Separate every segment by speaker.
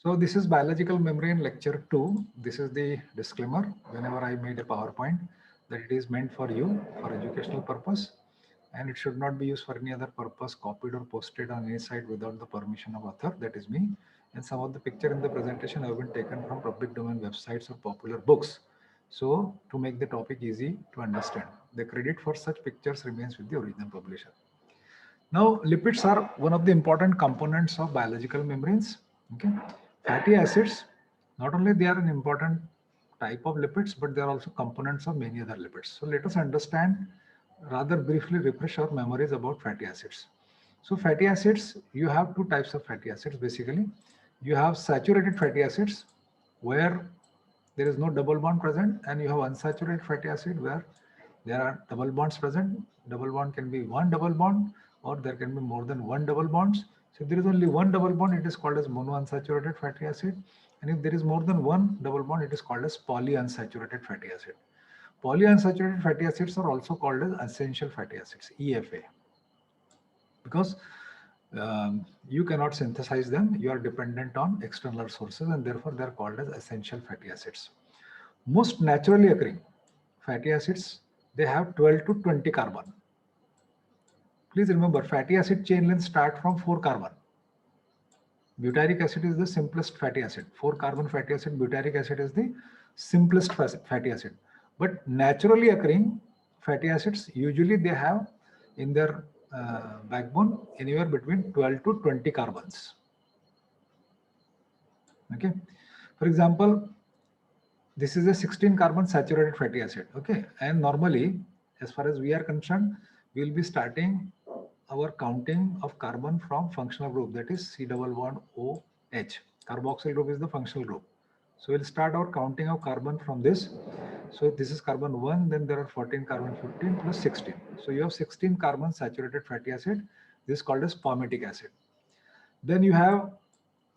Speaker 1: So this is biological membrane lecture 2. This is the disclaimer. Whenever I made a PowerPoint, that it is meant for you for educational purpose, and it should not be used for any other purpose, copied or posted on any site without the permission of author, that is me. And some of the picture in the presentation have been taken from public domain websites or popular books. So to make the topic easy to understand, the credit for such pictures remains with the original publisher. Now, lipids are one of the important components of biological membranes. Okay, fatty acids, not only they are an important type of lipids, but they are also components of many other lipids. So let us understand, rather briefly refresh our memories about fatty acids. So fatty acids, you have two types of fatty acids basically. You have saturated fatty acids where there is no double bond present, and you have unsaturated fatty acid where there are double bonds present. Double bond can be one double bond, or there can be more than one double bonds. So if there is only one double bond, it is called as monounsaturated fatty acid. And if there is more than one double bond, it is called as polyunsaturated fatty acid. Polyunsaturated fatty acids are also called as essential fatty acids, EFA, because you cannot synthesize them. You are dependent on external sources, and therefore they are called as essential fatty acids. Most naturally occurring fatty acids, they have 12 to 20 carbon. Please remember, fatty acid chain length start from 4 carbon. Butyric acid is the simplest fatty acid. 4 carbon fatty acid, butyric acid is the simplest fatty acid. But naturally occurring fatty acids, usually they have in their backbone anywhere between 12 to 20 carbons. Okay. For example, this is a 16 carbon saturated fatty acid. Okay. And normally, as far as we are concerned, we will be starting our counting of carbon from functional group, that is C double bond OH. Carboxyl group is the functional group. So we'll start our counting of carbon from this. So this is carbon 1, then there are 14 carbon 15 plus 16. So you have 16 carbon saturated fatty acid. This is called as palmitic acid. Then you have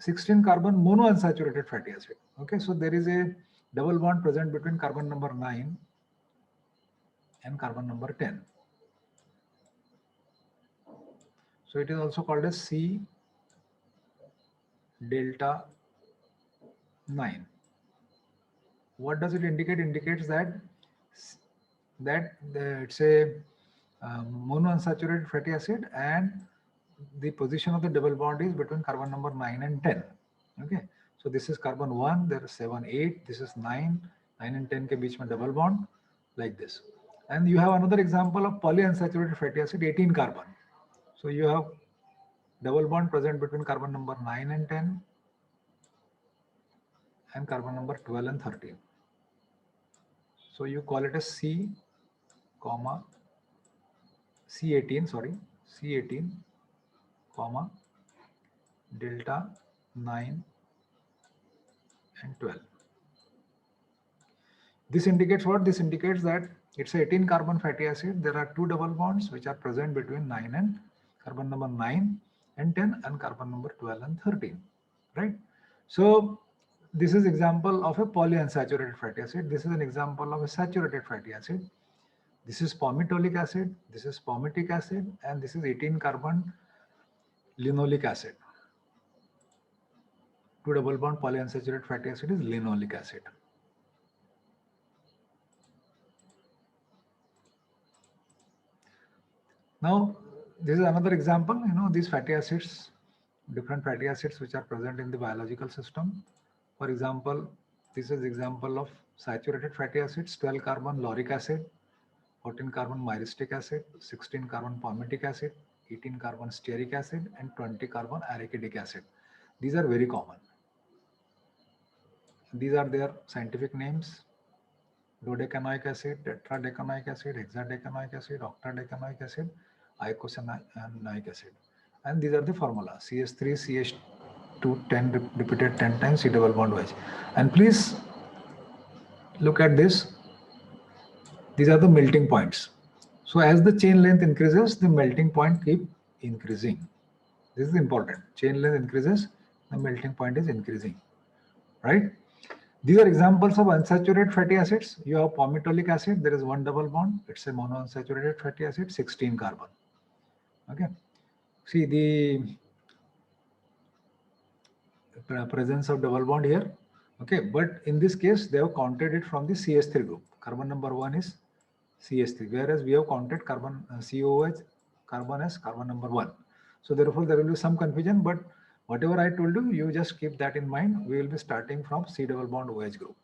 Speaker 1: 16 carbon monounsaturated fatty acid. Okay, so there is a double bond present between carbon number 9 and carbon number 10. So it is also called as C delta 9. What does it indicate? Indicates that it's a monounsaturated fatty acid, and the position of the double bond is between carbon number 9 and 10. Okay, so this is carbon 1, there is 7, 8, this is 9, 9 and 10 ke beech mein double bond, like this. And you have another example of polyunsaturated fatty acid, 18 carbon. So you have double bond present between carbon number 9 and 10 and carbon number 12 and 13. So you call it as C, comma C18, sorry, C18, comma delta 9 and 12. This indicates what? This indicates that it's 18 carbon fatty acid. There are two double bonds which are present between 9 and carbon number 9 and 10 and carbon number 12 and 13, right? So this is example of a polyunsaturated fatty acid. This is an example of a saturated fatty acid. This is palmitoleic acid, this is palmitic acid, and this is 18 carbon linoleic acid. Two double bond polyunsaturated fatty acid is linoleic acid. Now, this is another example, these fatty acids, different fatty acids which are present in the biological system. For example, this is example of saturated fatty acids, 12 carbon lauric acid, 14 carbon myristic acid, 16 carbon palmitic acid, 18 carbon stearic acid, and 20 carbon arachidic acid. These are very common. These are their scientific names: dodecanoic acid, tetradecanoic acid, hexadecanoic acid, octadecanoic acid, eicosanoic acid. And these are the formula: CH3, CH2, 10 repeated 10 times, C double bond OH. And please look at this. These are the melting points. So as the chain length increases, the melting point keep increasing. This is important. Chain length increases, the melting point is increasing, right? These are examples of unsaturated fatty acids. You have palmitoleic acid, there is one double bond. It's a monounsaturated fatty acid, 16 carbon. Okay. See, the presence of double bond here. Okay, but in this case, they have counted it from the CH3 group. Carbon number 1 is CH3, whereas we have counted carbon COH carbon as carbon number 1. So therefore, there will be some confusion, but whatever I told you, you just keep that in mind. We will be starting from C double bond OH group.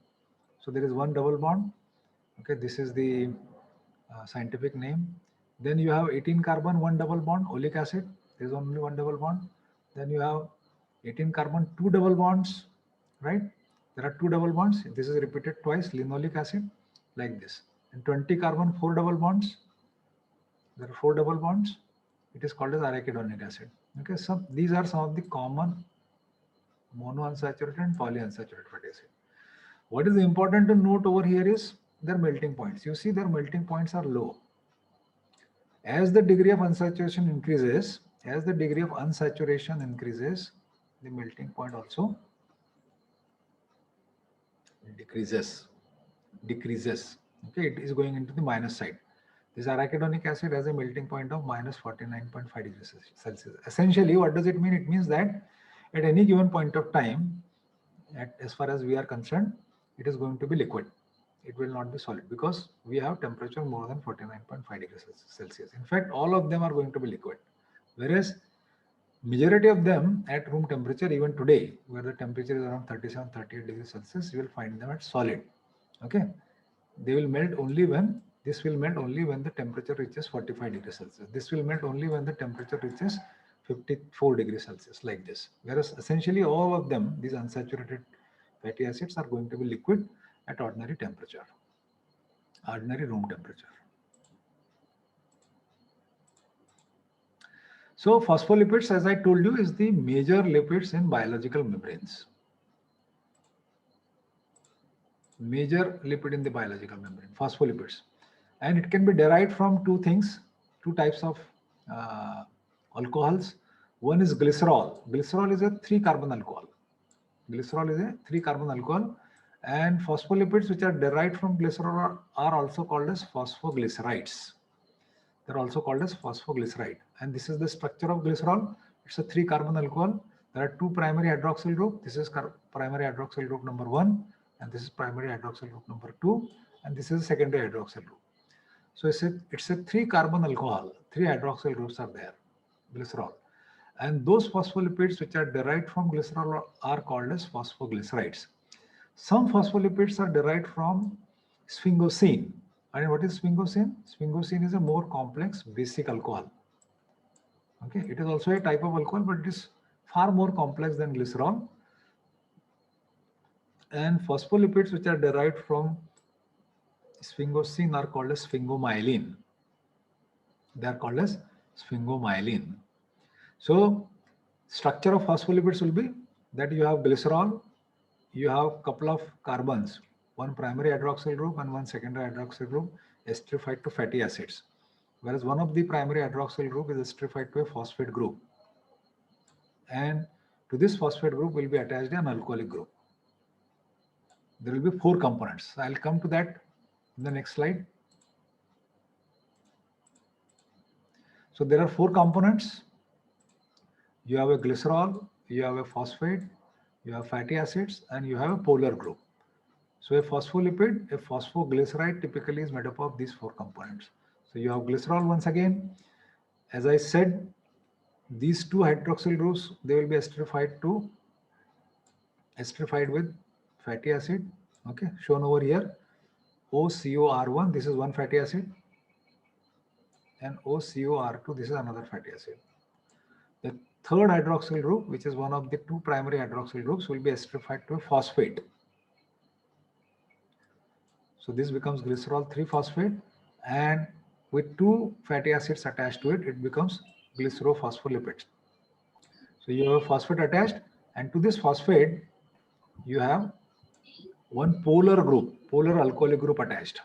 Speaker 1: So there is one double bond. Okay, this is the scientific name. Then you have 18 carbon, one double bond, oleic acid. There is only one double bond. Then you have 18 carbon, two double bonds, right? There are two double bonds. This is repeated twice, linoleic acid, like this. And 20 carbon, four double bonds. There are four double bonds. It is called as arachidonic acid. Okay, so these are some of the common monounsaturated and polyunsaturated fatty acid. What is important to note over here is their melting points. You see their melting points are low. As the degree of unsaturation increases, the melting point also decreases. Okay, it is going into the minus side. This arachidonic acid has a melting point of minus 49.5 degrees Celsius. Essentially, what does it mean? It means that at any given point of time, as far as we are concerned, it is going to be liquid. It will not be solid because we have temperature more than 49.5 degrees Celsius. In fact, all of them are going to be liquid. Whereas majority of them at room temperature, even today, where the temperature is around 37, 38 degrees Celsius, you will find them at solid. Okay. They will melt only when, this will melt only when the temperature reaches 45 degrees Celsius. This will melt only when the temperature reaches 54 degrees Celsius, like this. Whereas essentially all of them, these unsaturated fatty acids, are going to be liquid at ordinary temperature, ordinary room temperature. So phospholipids, as I told you, is the major lipids in biological membranes. Major lipid in the biological membrane, phospholipids. And it can be derived from two things, two types of alcohols. One is glycerol. Glycerol is a 3-carbon alcohol. Glycerol is a 3-carbon alcohol. And phospholipids which are derived from glycerol are also called as phosphoglycerides. They're also called as phosphoglyceride. And this is the structure of glycerol. It's a 3-carbon alcohol. There are two primary hydroxyl group. This is primary hydroxyl group number 1, and this is primary hydroxyl group number 2, and this is secondary hydroxyl group. So it's a 3-carbon alcohol. 3 hydroxyl groups are there, glycerol. And those phospholipids which are derived from glycerol are called as phosphoglycerides. Some phospholipids are derived from sphingosine. And what is sphingosine? Sphingosine is a more complex basic alcohol. Okay, it is also a type of alcohol, but it is far more complex than glycerol. And phospholipids which are derived from sphingosine are called as sphingomyelin. They are called as sphingomyelin. So structure of phospholipids will be that you have glycerol, you have couple of carbons, one primary hydroxyl group and one secondary hydroxyl group esterified to fatty acids. Whereas one of the primary hydroxyl group is esterified to a phosphate group. And to this phosphate group will be attached an alcoholic group. There will be 4 components. I'll come to that in the next slide. So there are 4 components. You have a glycerol, you have a phosphate, you have fatty acids, and you have a polar group. So a phospholipid, a phosphoglyceride typically is made up of these 4 components. So you have glycerol once again. As I said, these 2 hydroxyl groups, they will be esterified with fatty acid, okay, shown over here. OCOR1, this is one fatty acid, and OCOR2, this is another fatty acid. The third hydroxyl group, which is one of the 2 primary hydroxyl groups, will be esterified to a phosphate. So this becomes glycerol 3-phosphate, and with 2 fatty acids attached to it, it becomes glycerophospholipids. So you have a phosphate attached, and to this phosphate, you have one polar group, polar alcoholic group attached,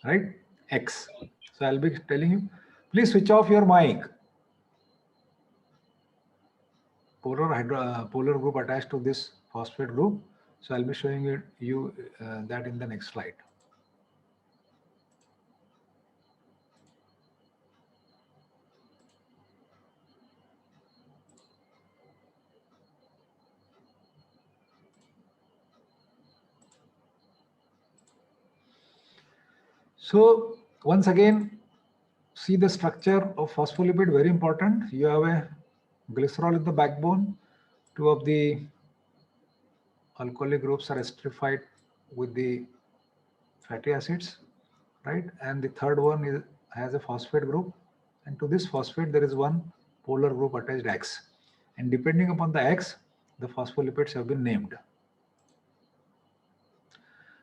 Speaker 1: right? X. So I'll be telling you, please switch off your mic. Polar group attached to this phosphate group. So I'll be showing you that in the next slide. So once again, see the structure of phospholipid, very important. You have a glycerol in the backbone. Two of the alcoholic groups are esterified with the fatty acids, right? And the third one has a phosphate group. And to this phosphate, there is one polar group attached X. And depending upon the X, the phospholipids have been named.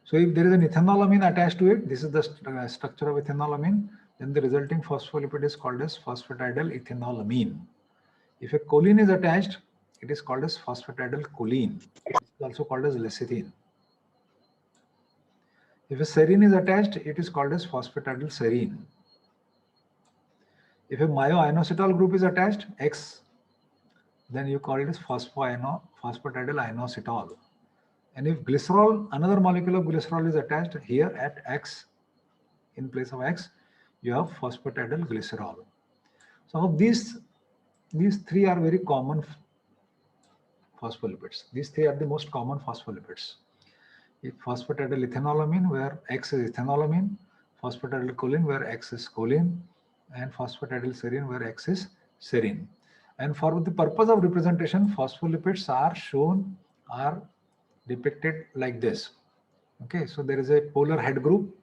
Speaker 1: So if there is an ethanolamine attached to it, this is the structure of ethanolamine, then the resulting phospholipid is called as phosphatidyl If a choline is attached, it is called as phosphatidylcholine. It is also called as lecithin. If a serine is attached, it is called as phosphatidylserine. If a myoinositol group is attached, X, then you call it as phosphatidylinositol. And if glycerol, another molecule of glycerol is attached here at X, in place of X, you have phosphatidylglycerol. So these three are very common phospholipids. These three are the most common phospholipids. Phosphatidylethanolamine, where X is ethanolamine, phosphatidylcholine, where X is choline, and phosphatidylserine, where X is serine. And for the purpose of representation, phospholipids are depicted like this. Okay, so there is a polar head group,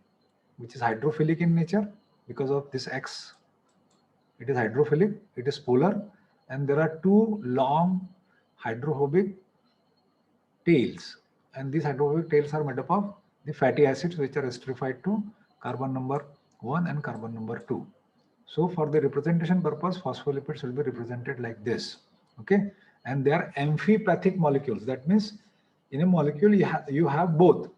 Speaker 1: which is hydrophilic in nature. Because of this X, it is hydrophilic, it is polar, and there are two long hydrophobic tails. And these hydrophobic tails are made up of the fatty acids, which are esterified to carbon number 1 and carbon number 2. So for the representation purpose, phospholipids will be represented like this. Okay, and they are amphipathic molecules. That means in a molecule you have both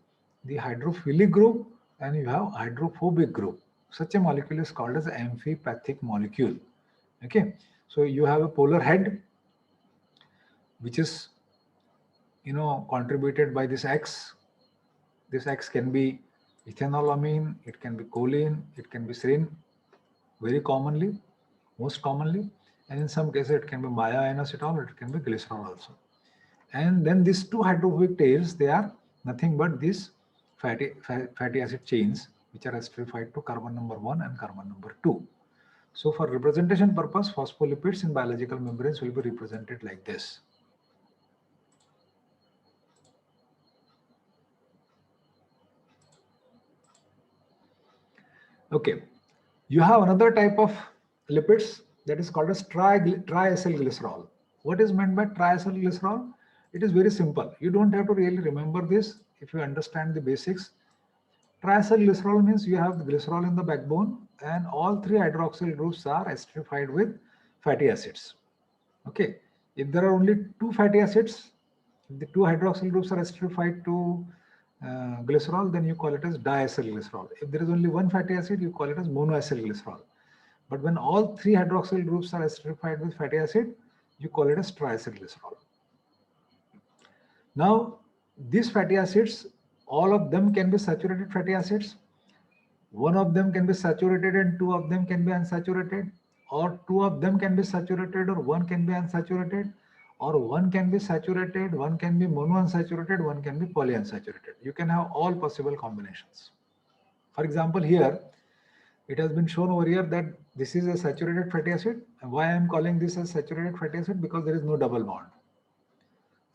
Speaker 1: the hydrophilic group and you have hydrophobic group. Such a molecule is called as amphipathic molecule. Okay, so you have a polar head, which is contributed by this X. This X can be ethanolamine, it can be choline, it can be serine, very commonly, most commonly, and in some cases it can be myoinositol, it can be glycerol also. And then these two hydrophobic tails, they are nothing but these fatty acid chains, which are esterified to carbon number 1 and carbon number 2. So for representation purpose, phospholipids in biological membranes will be represented like this. Okay, you have another type of lipids that is called as triacylglycerol. What is meant by triacylglycerol? It is very simple. You don't have to really remember this if you understand the basics. Triacylglycerol means you have the glycerol in the backbone and all three hydroxyl groups are esterified with fatty acids. Okay, if there are only two fatty acids, if the two hydroxyl groups are esterified to glycerol, then you call it as diacylglycerol. If there is only one fatty acid, you call it as monoacylglycerol. But when all three hydroxyl groups are esterified with fatty acid, you call it as triacylglycerol. Now, these fatty acids, all of them can be saturated fatty acids. One of them can be saturated and two of them can be unsaturated, or two of them can be saturated or one can be unsaturated, or one can be saturated, one can be monounsaturated, one can be polyunsaturated. You can have all possible combinations. For example, here it has been shown over here that this is a saturated fatty acid. And why I am calling this as saturated fatty acid? Because there is no double bond.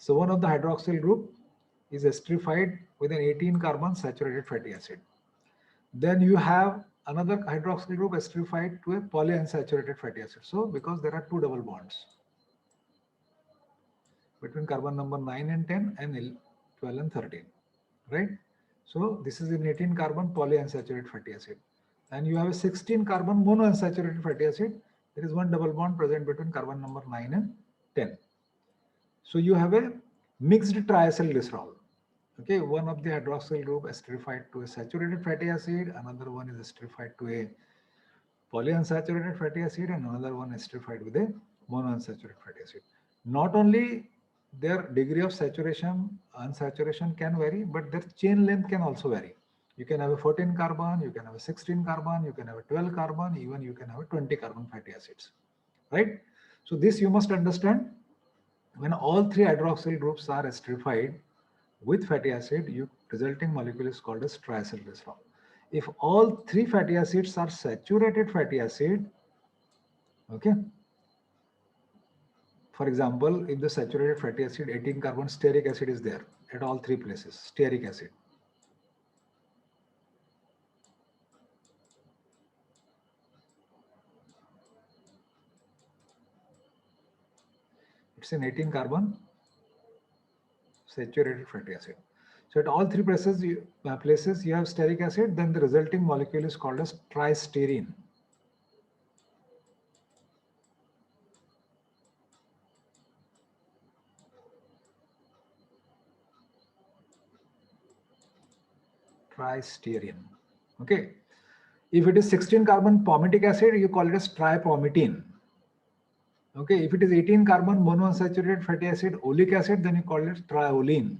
Speaker 1: So one of the hydroxyl group is esterified with an 18 carbon saturated fatty acid. Then you have another hydroxyl group esterified to a polyunsaturated fatty acid. So because there are two double bonds between carbon number 9 and 10 and 12 and 13, right? So this is an 18 carbon polyunsaturated fatty acid. And you have a 16 carbon monounsaturated fatty acid. There is one double bond present between carbon number 9 and 10. So you have a mixed triacylglycerol. Okay, one of the hydroxyl group esterified to a saturated fatty acid, another one is esterified to a polyunsaturated fatty acid, and another one esterified with a monounsaturated fatty acid. Not only their degree of saturation, unsaturation can vary, but their chain length can also vary. You can have a 14 carbon, you can have a 16 carbon, you can have a 12 carbon, even you can have a 20 carbon fatty acids, right? So this you must understand. When all three hydroxyl groups are esterified with fatty acid, your resulting molecule is called as triacylglycerol. If all three fatty acids are saturated fatty acid, okay. For example, if the saturated fatty acid 18 carbon stearic acid is there at all three places, stearic acid. It's an 18 carbon saturated fatty acid. So at all three places you have stearic acid, then the resulting molecule is called as tristearine. Tristearine. Okay. If it is 16 carbon palmitic acid, you call it as tripalmitine. Okay. If it is 18 carbon monounsaturated fatty acid, oleic acid, then you call it triolene.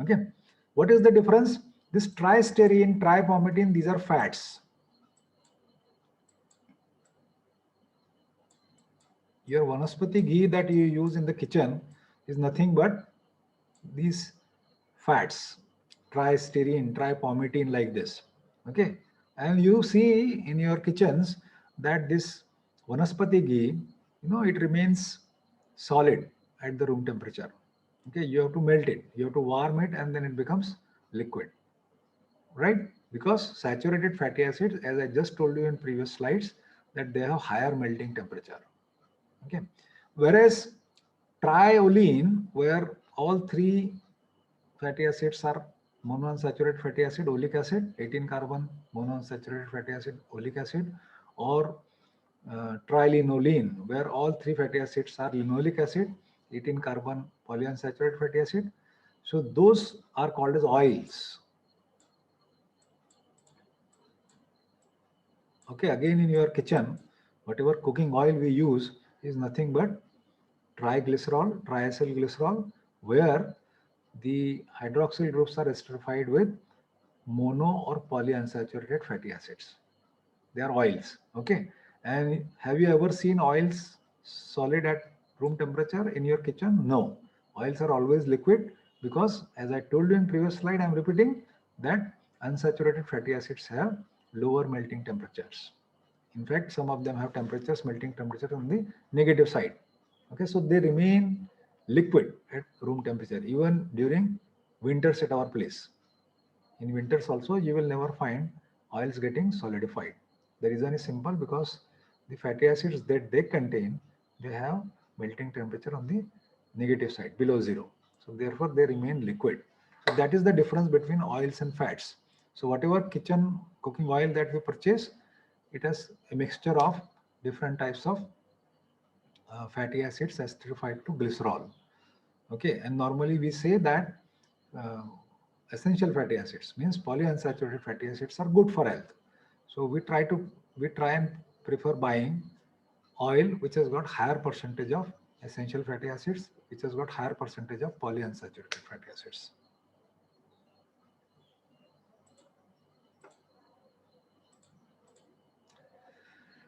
Speaker 1: Okay. What is the difference? This tristearine, tripalmitine, these are fats. Your vanaspati ghee that you use in the kitchen is nothing but these fats, tristearine, tripalmitine, like this. Okay. And you see in your kitchens that this vanaspati ghee, it remains solid at the room temperature. Okay. You have to melt it, you have to warm it, and then it becomes liquid, right? Because saturated fatty acids, as I just told you in previous slides, that they have higher melting temperature. Okay. Whereas triolene, where all three fatty acids are monounsaturated fatty acid, oleic acid, 18 carbon monounsaturated fatty acid, oleic acid, or trilinoline, where all three fatty acids are linoleic acid, 18 carbon polyunsaturated fatty acid. So those are called as oils. Okay, again in your kitchen, whatever cooking oil we use is nothing but triglycerol, triacylglycerol, where the hydroxyl groups are esterified with mono or polyunsaturated fatty acids. They are oils. Okay. And have you ever seen oils solid at room temperature in your kitchen? No. Oils are always liquid because, as I told you in previous slide, I'm repeating that unsaturated fatty acids have lower melting temperatures. In fact, some of them have melting temperature on the negative side. Okay, so they remain liquid at room temperature even during winters at our place. In winters also, you will never find oils getting solidified. The reason is simple, because the fatty acids that they contain, they have melting temperature on the negative side, below zero. So therefore, they remain liquid. So that is the difference between oils and fats. So whatever kitchen cooking oil that we purchase, it has a mixture of different types of fatty acids esterified to glycerol. Okay, and normally we say that uh, essential fatty acids, means polyunsaturated fatty acids, are good for health. So we try and prefer buying oil which has got higher percentage of essential fatty acids, which has got higher percentage of polyunsaturated fatty acids.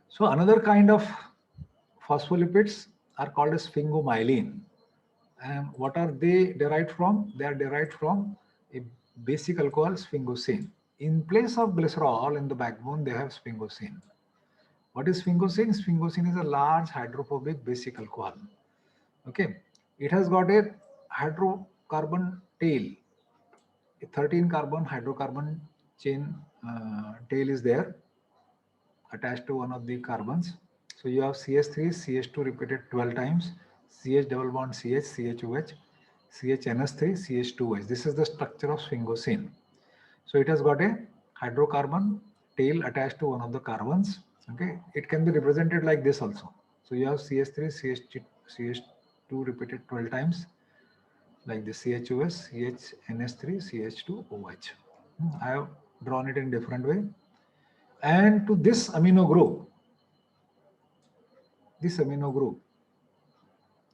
Speaker 1: So another kind of phospholipids are called as sphingomyelin. And what are they derived from? They are derived from a basic alcohol, sphingosine. In place of glycerol in the backbone, they have sphingosine. What is sphingosine? Sphingosine is a large hydrophobic basic alcohol. Okay, it has got a hydrocarbon tail. A 13 carbon hydrocarbon chain tail is there attached to one of the carbons. So you have CH3, CH2 repeated 12 times, CH double bond CH, CHOH, CHNS3, CH2H. This is the structure of sphingosine. So it has got a hydrocarbon tail attached to one of the carbons. Okay, it can be represented like this also. So you have CH3, CH2 repeated 12 times, like the CHOS, CHNS3, CH2OH. I have drawn it in different way. And to this amino group,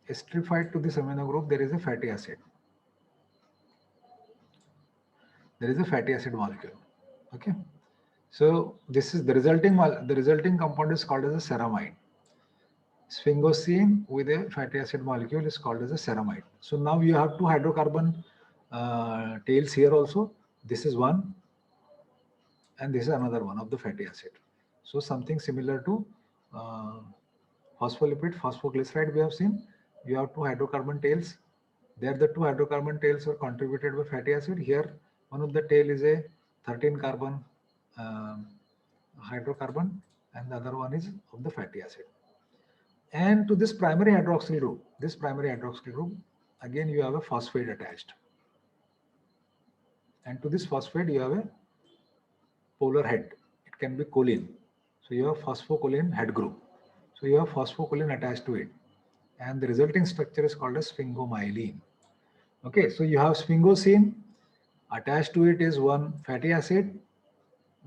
Speaker 1: esterified to this amino group, there is a fatty acid. There is a fatty acid molecule. Okay. So this is the resulting compound is called as a ceramide. Sphingosine with a fatty acid molecule is called as a ceramide. So now you have two hydrocarbon tails here also. This is one. and this is another one of the fatty acid. So something similar to uh, phospholipid, phosphoglyceride we have seen. You have two hydrocarbon tails. There the two hydrocarbon tails are contributed by fatty acid. Here one of the tail is a 13 carbon um, hydrocarbon and the other one is of the fatty acid. And to this primary hydroxyl group, again you have a phosphate attached. And to this phosphate you have a polar head. It can be choline. So you have phosphocholine head group. So you have phosphocholine attached to it. And the resulting structure is called as sphingomyelin. Okay, so you have sphingosine. Attached to it is one fatty acid.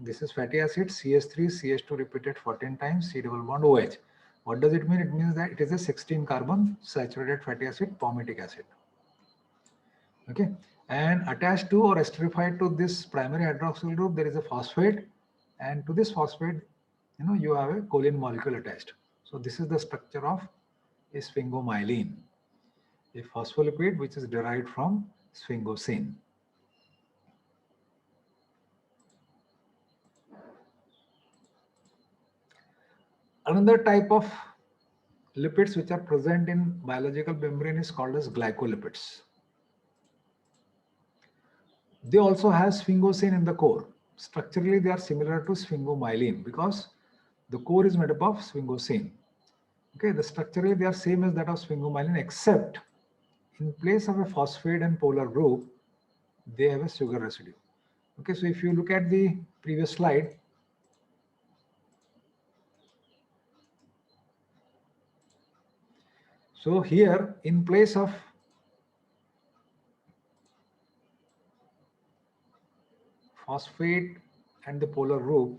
Speaker 1: This is fatty acid, CH3, CH2 repeated 14 times, C double bond OH. What does it mean? It means that it is a 16 carbon saturated fatty acid, palmitic acid. Okay, and attached to or esterified to this primary hydroxyl group, there is a phosphate, and to this phosphate, you have a choline molecule attached. So this is the structure of a sphingomyelin, a phospholipid which is derived from sphingosine. Another type of lipids which are present in biological membrane is called as glycolipids. They also have sphingosine in the core. Structurally, they are similar to sphingomyelin because the core is made up of sphingosine. Okay, the structurally they are same as that of sphingomyelin, except in place of a phosphate and polar group, they have a sugar residue. Okay, so if you look at the previous slide, so here in place of phosphate and the polar group,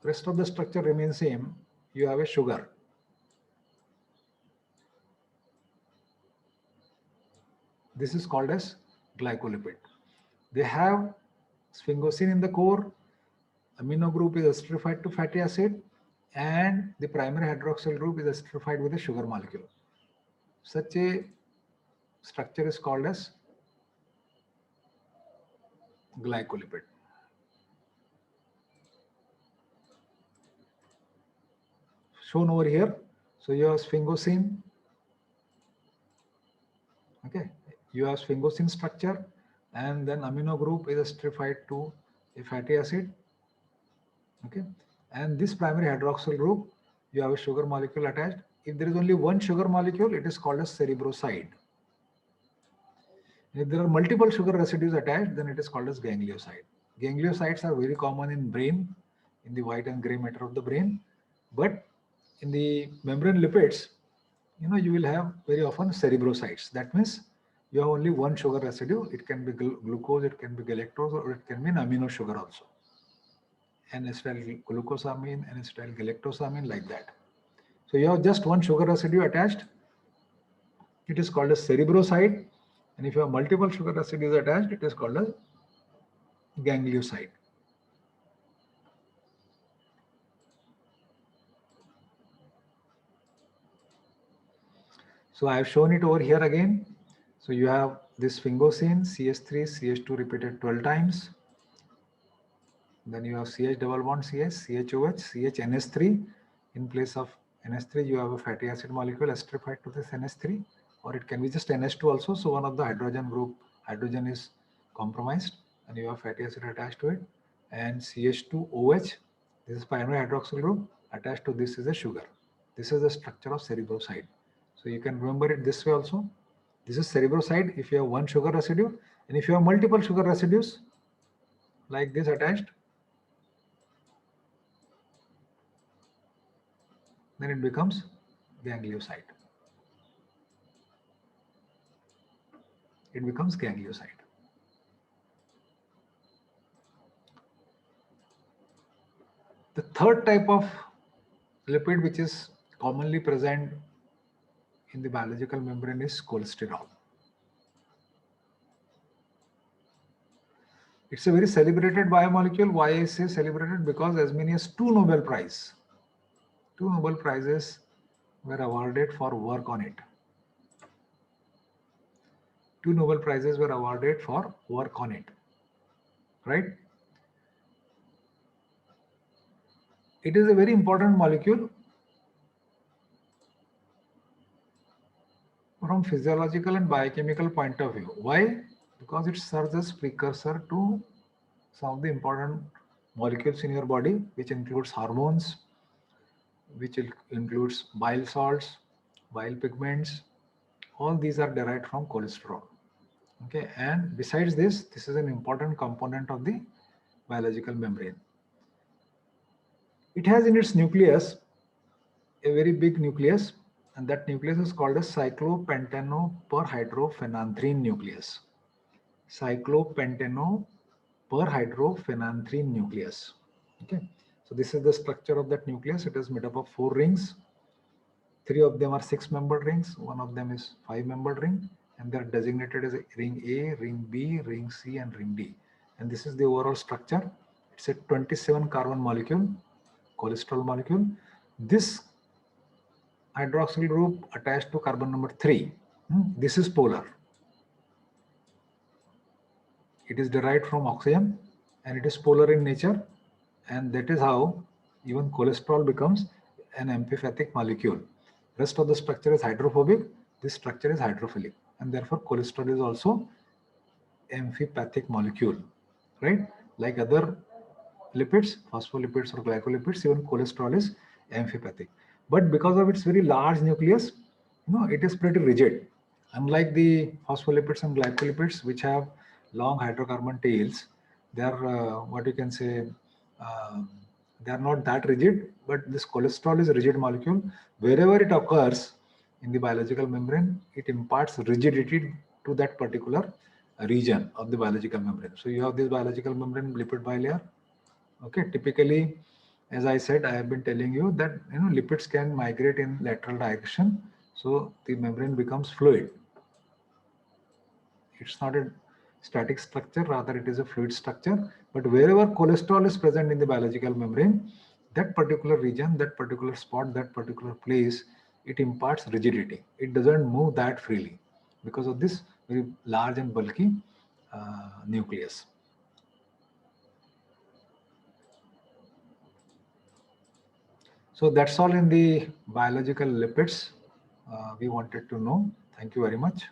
Speaker 1: rest of the structure remains same. You have a sugar. This is called as glycolipid. They have sphingosine in the core, amino group is esterified to fatty acid, and the primary hydroxyl group is esterified with a sugar molecule. Such a structure is called as glycolipid. Shown over here. So you have sphingosine. Okay, you have sphingosine structure, and then amino group is esterified to a fatty acid. Okay, and this primary hydroxyl group, you have a sugar molecule attached. If there is only one sugar molecule, it is called as cerebroside. If there are multiple sugar residues attached, then it is called as ganglioside. Gangliosides are very common in brain, in the white and gray matter of the brain, but in the membrane lipids, you will have very often cerebrosides. That means you have only one sugar residue. It can be glucose, it can be galactose, or it can be an amino sugar also. N-acetyl glucosamine, N-acetyl galactosamine, like that. So you have just one sugar residue attached. It is called as cerebroside. And if you have multiple sugar residues attached, it is called as ganglioside. So I have shown it over here again. So you have this sphingosine, CH3, CH2 repeated 12 times. Then you have CH double bond CH, CHOH, CHNS3. In place of NS3, you have a fatty acid molecule esterified to this NS3, or it can be just NS2 also. So one of the hydrogen is compromised, and you have fatty acid attached to it. And CH2OH, this is primary hydroxyl group. Attached to this is a sugar. This is the structure of cerebroside. So you can remember it this way also. This is cerebroside if you have one sugar residue, and if you have multiple sugar residues like this attached, then it becomes ganglioside. It becomes ganglioside. The third type of lipid which is commonly present in the biological membrane is cholesterol. It's a very celebrated biomolecule. Why I say celebrated? Because as many as two Nobel Prizes were awarded for work on it. Two Nobel Prizes were awarded for work on it, right? It is a very important molecule from physiological and biochemical point of view. Why? Because it serves as precursor to some of the important molecules in your body, which includes hormones, which includes bile salts, bile pigments. All these are derived from cholesterol. Okay, and besides this, this is an important component of the biological membrane. It has in its nucleus a very big nucleus, and that nucleus is called a cyclopentanoperhydrophenanthrene nucleus. Cyclopentanoperhydrophenanthrene nucleus. Okay, so this is the structure of that nucleus. It is made up of 4 rings. 3 of them are 6-membered rings. 1 of them is 5-membered ring, and they are designated as ring A, ring B, ring C, and ring D. And this is the overall structure. It's a 27 carbon molecule, cholesterol molecule. This hydroxyl group attached to carbon number 3. This is polar. It is derived from oxygen and it is polar in nature, and that is how even cholesterol becomes an amphipathic molecule. Rest of the structure is hydrophobic, this structure is hydrophilic, and therefore cholesterol is also amphipathic molecule, right? Like other lipids, phospholipids or glycolipids, even cholesterol is amphipathic. But because of its very large nucleus, it is pretty rigid. Unlike the phospholipids and glycolipids, which have long hydrocarbon tails, they are what you can say, uh, they are not that rigid. But this cholesterol is a rigid molecule. Wherever it occurs in the biological membrane, it imparts rigidity to that particular region of the biological membrane. So you have this biological membrane, lipid bilayer. Okay, typically, as I said, I have been telling you that lipids can migrate in lateral direction, so the membrane becomes fluid. It's not a static structure, rather it is a fluid structure. But wherever cholesterol is present in the biological membrane, that particular region, that particular spot, that particular place, it imparts rigidity. It doesn't move that freely because of this very large and bulky nucleus. So that's all in the biological lipids we wanted to know. Thank you very much.